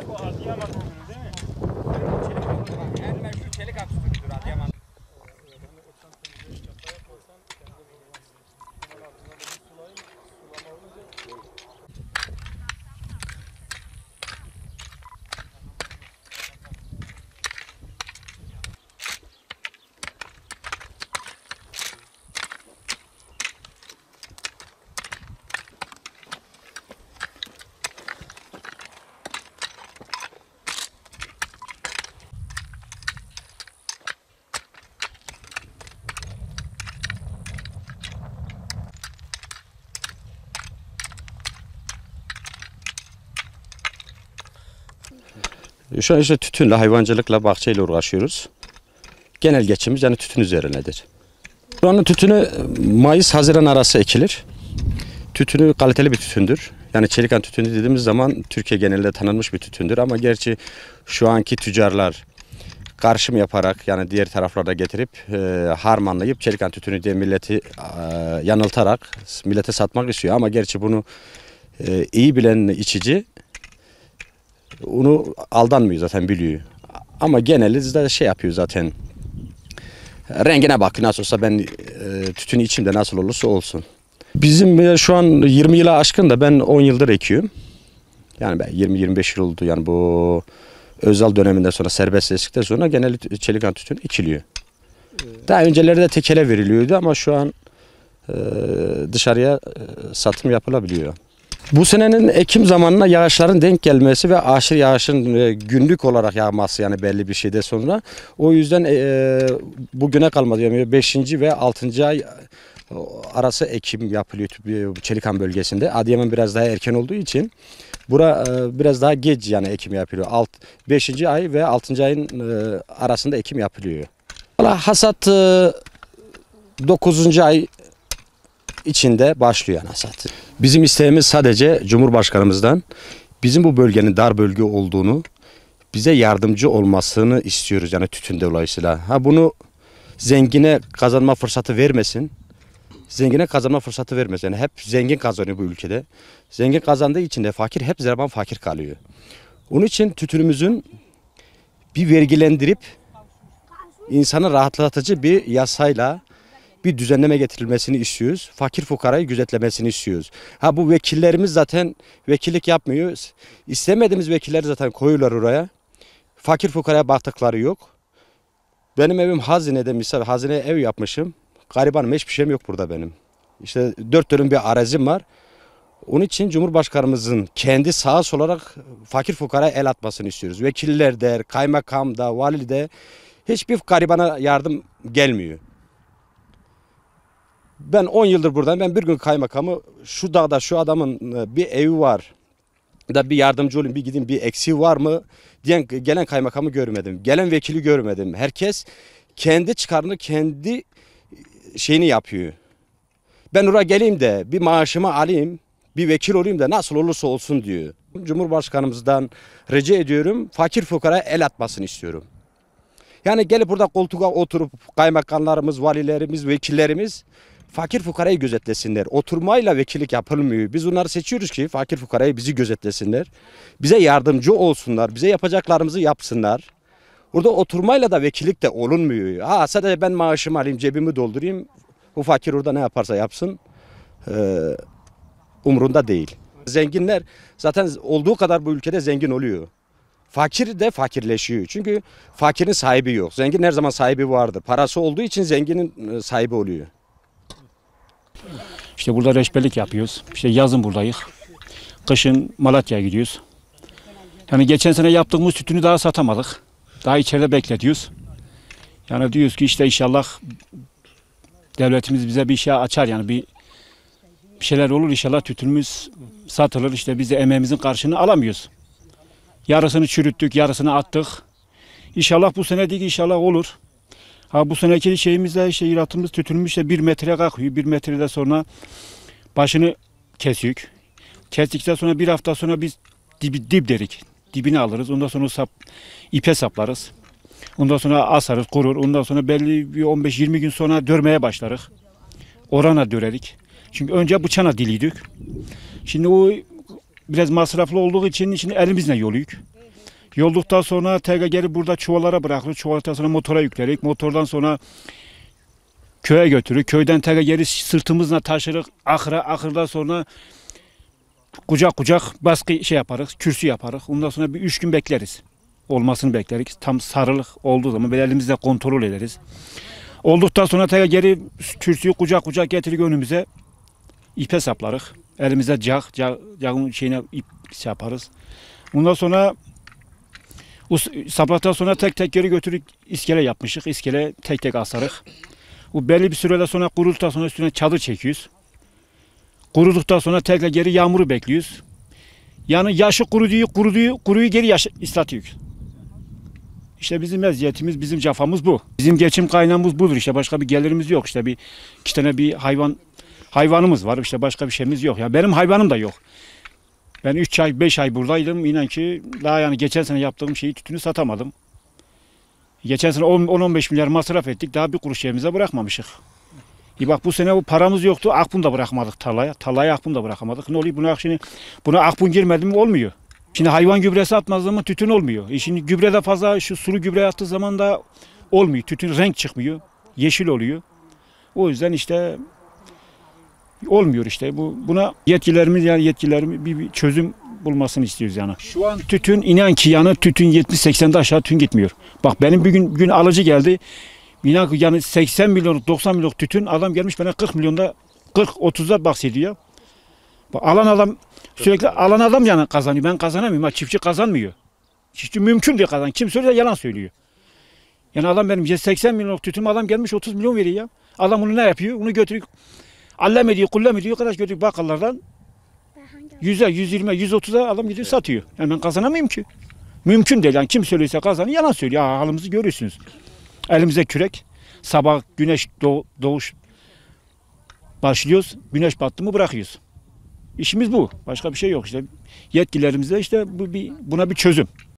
Bu Adıyaman ürünü değil mi? En meşhur çelik aksütüdür Adıyaman. Şu an işte tütünle, hayvancılıkla, bahçeyle uğraşıyoruz. Genel geçimimiz yani tütün üzerinedir. Buranın tütünü Mayıs-Haziran arası ekilir. Tütünü kaliteli bir tütündür. Yani Çelikan tütünü dediğimiz zaman Türkiye genelinde tanınmış bir tütündür. Ama gerçi şu anki tüccarlar karışım yaparak yani diğer taraflarda getirip harmanlayıp Çelikan tütünü diye milleti yanıltarak millete satmak istiyor. Ama gerçi bunu iyi bilen içici onu aldanmıyor zaten biliyor. Ama geneli de şey yapıyor zaten. Rengine bak nasıl olsa ben tütünü içeyim de nasıl olursa olsun. Bizim şu an 20 yıla aşkın da ben 10 yıldır ekiyorum. Yani ben 20-25 yıl oldu yani bu özel döneminden sonra serbestleştikten sonra genel Çelikan tütünü ekiliyor. Daha önceleri de tekele veriliyordu ama şu an dışarıya satım yapılabiliyor. Bu senenin Ekim zamanına yağışların denk gelmesi ve aşırı yağışın günlük olarak yağması yani belli bir şeyde sonra. O yüzden bugüne kalmadı yani 5. ve 6. ay arası ekim yapılıyor Çelikan bölgesinde. Adıyaman biraz daha erken olduğu için bura biraz daha geç yani ekim yapılıyor. 5. ay ve 6. ayın arasında ekim yapılıyor. Hasat 9. ay içinde başlıyor yani hasat. Bizim isteğimiz sadece Cumhurbaşkanımızdan bizim bu bölgenin dar bölge olduğunu bize yardımcı olmasını istiyoruz yani tütün dolayısıyla. Ha bunu zengine kazanma fırsatı vermesin. Zengine kazanma fırsatı vermesin. Yani hep zengin kazanıyor bu ülkede. Zengin kazandığı için de fakir hep zaman fakir kalıyor. Onun için tütünümüzün bir vergilendirip insanı rahatlatıcı bir yasayla bir düzenleme getirilmesini istiyoruz. Fakir fukarayı gözetlemesini istiyoruz. Ha bu vekillerimiz zaten vekillik yapmıyor. İstemediğimiz vekilleri zaten koyuyorlar oraya. Fakir fukaraya baktıkları yok. Benim evim hazinede misal hazineye ev yapmışım. Garibanım hiçbir şeyim yok burada benim. İşte 4 dönüm bir arazim var. Onun için Cumhurbaşkanımızın kendi sağa olarak fakir fukaraya el atmasını istiyoruz. Vekiller de, kaymakam da, vali de hiçbir garibana yardım gelmiyor. Ben 10 yıldır buradayım. Ben bir gün kaymakamı şu dağda şu adamın bir evi var da bir yardımcı olayım bir gideyim bir eksiği var mı diyen gelen kaymakamı görmedim. Gelen vekili görmedim. Herkes kendi çıkarını kendi şeyini yapıyor. Ben oraya geleyim de bir maaşımı alayım bir vekil olayım da nasıl olursa olsun diyor. Cumhurbaşkanımızdan rica ediyorum fakir fukaraya el atmasını istiyorum. Yani gelip burada koltuğa oturup kaymakamlarımız, valilerimiz, vekillerimiz fakir fukarayı gözetlesinler. Oturmayla vekillik yapılmıyor. Biz onları seçiyoruz ki fakir fukarayı bizi gözetlesinler. Bize yardımcı olsunlar. Bize yapacaklarımızı yapsınlar. Burada oturmayla da vekillik de olunmuyor. Ha sadece ben maaşımı alayım, cebimi doldurayım. Bu fakir orada ne yaparsa yapsın. Umrunda değil. Zenginler zaten olduğu kadar bu ülkede zengin oluyor. Fakir de fakirleşiyor. Çünkü fakirin sahibi yok. Zengin her zaman sahibi vardır. Parası olduğu için zenginin sahibi oluyor. İşte burada reçberlik yapıyoruz. İşte yazın buradayız. Kışın Malatya'ya gidiyoruz. Yani geçen sene yaptığımız tütünü daha satamadık. Daha içeride bekletiyoruz. Yani diyoruz ki işte inşallah devletimiz bize bir şey açar yani bir şeyler olur inşallah tütünümüz satılır. İşte biz de emeğimizin karşılığını alamıyoruz. Yarısını çürüttük, yarısını attık. İnşallah bu sene değil inşallah olur. Ha bu seneki şeyimizde işte iratımız tütünümüz işte 1 metre kalkıyor. 1 metrede sonra başını kesiyor. Kestikten sonra bir hafta sonra biz dip derik. Dibini alırız. Ondan sonra ipe saplarız. Ondan sonra asarız, kurur. Ondan sonra belli bir 15-20 gün sonra dörmeye başlarız. Orana dörerik. Çünkü önce bıçağına diliydik. Şimdi o biraz masraflı olduğu için elimizle yoluyuk. Yolduktan sonra tekrar geri burada çuvallara bırakırız. Çuvaldan sonra motora yüklerik. Motordan sonra köye götürürük. Köyden tekrar geri sırtımızla taşırık. Ahırdan sonra kucak kucak baskı şey yaparız. Kürsü yaparız. Ondan sonra bir 3 gün bekleriz. Olmasını bekleriz. Tam sarılık olduğu zaman böyle elimizle kontrol ederiz. Olduktan sonra tekrar geri kürsüyü kucak kucak getirip önümüze ipe saplarız. Elimizde cağın şeyine ip şey yaparız. Ondan sonra saplattan sonra tek tek geri götürüp iskele yapmışık. İskele tek tek asarık. Bu belli bir süreden sonra kuruduktan sonra üstüne çadır çekiyoruz. Kuruduktan sonra tekrar geri yağmuru bekliyoruz. Yani yaşı kuruyu geri ıslatıyoruz. İşte bizim meziyetimiz, bizim cafamız bu. Bizim geçim kaynağımız budur işte. Başka bir gelirimiz yok. İşte iki tane bir hayvanımız var. İşte başka bir şeyimiz yok. Ya benim hayvanım da yok. Ben 3 ay 5 ay buradaydım. İnan ki daha yani geçen sene yaptığım şeyi tütünü satamadım. Geçen sene 10-15 milyar masraf ettik. Daha bir kuruş yerimize bırakmamışık. Bak bu sene bu paramız yoktu. Akbun da bırakmadık tarlaya. Tarlaya akbun da bırakamadık. Ne oluyor? Buna akbun girmedi mi olmuyor. Şimdi hayvan gübresi atmaz zaman tütün olmuyor. Şimdi gübrede fazla şu sulu gübre attığı zaman da olmuyor. Tütün renk çıkmıyor. Yeşil oluyor. O yüzden işte olmuyor işte. Buna yetkililerimiz bir çözüm bulmasını istiyoruz yani. Şu an tütün inan ki yani tütün 70-80'de aşağı tütün gitmiyor. Bak benim bir gün alıcı geldi. İnan ki yani 80 milyonluk 90 milyonluk tütün adam gelmiş bana 40 milyonda 40-30'da bahsediyor. Bak, alan adam yani kazanıyor. Ben kazanamıyorum. Ha, çiftçi kazanmıyor. Çiftçi mümkün değil kazan. Kim söylüyor yalan söylüyor. Yani adam benim 80 milyonluk tütün adam gelmiş 30 milyon veriyor ya. Adam bunu ne yapıyor? Bunu götürüyor. Allem ediyor, kullem ediyor. Arkadaş götürüyor bakkallardan 100'e, 120'e, 130'a adam gidiyor satıyor. Yani ben kazanamayayım ki. Mümkün değil. Yani kim söylüyorsa kazanıyor. Yalan söylüyor. Ha, halimizi görüyorsunuz. Elimizde kürek. Sabah güneş doğuş başlıyoruz. Güneş battı mı bırakıyoruz. İşimiz bu. Başka bir şey yok işte. Yetkililerimize işte buna bir çözüm.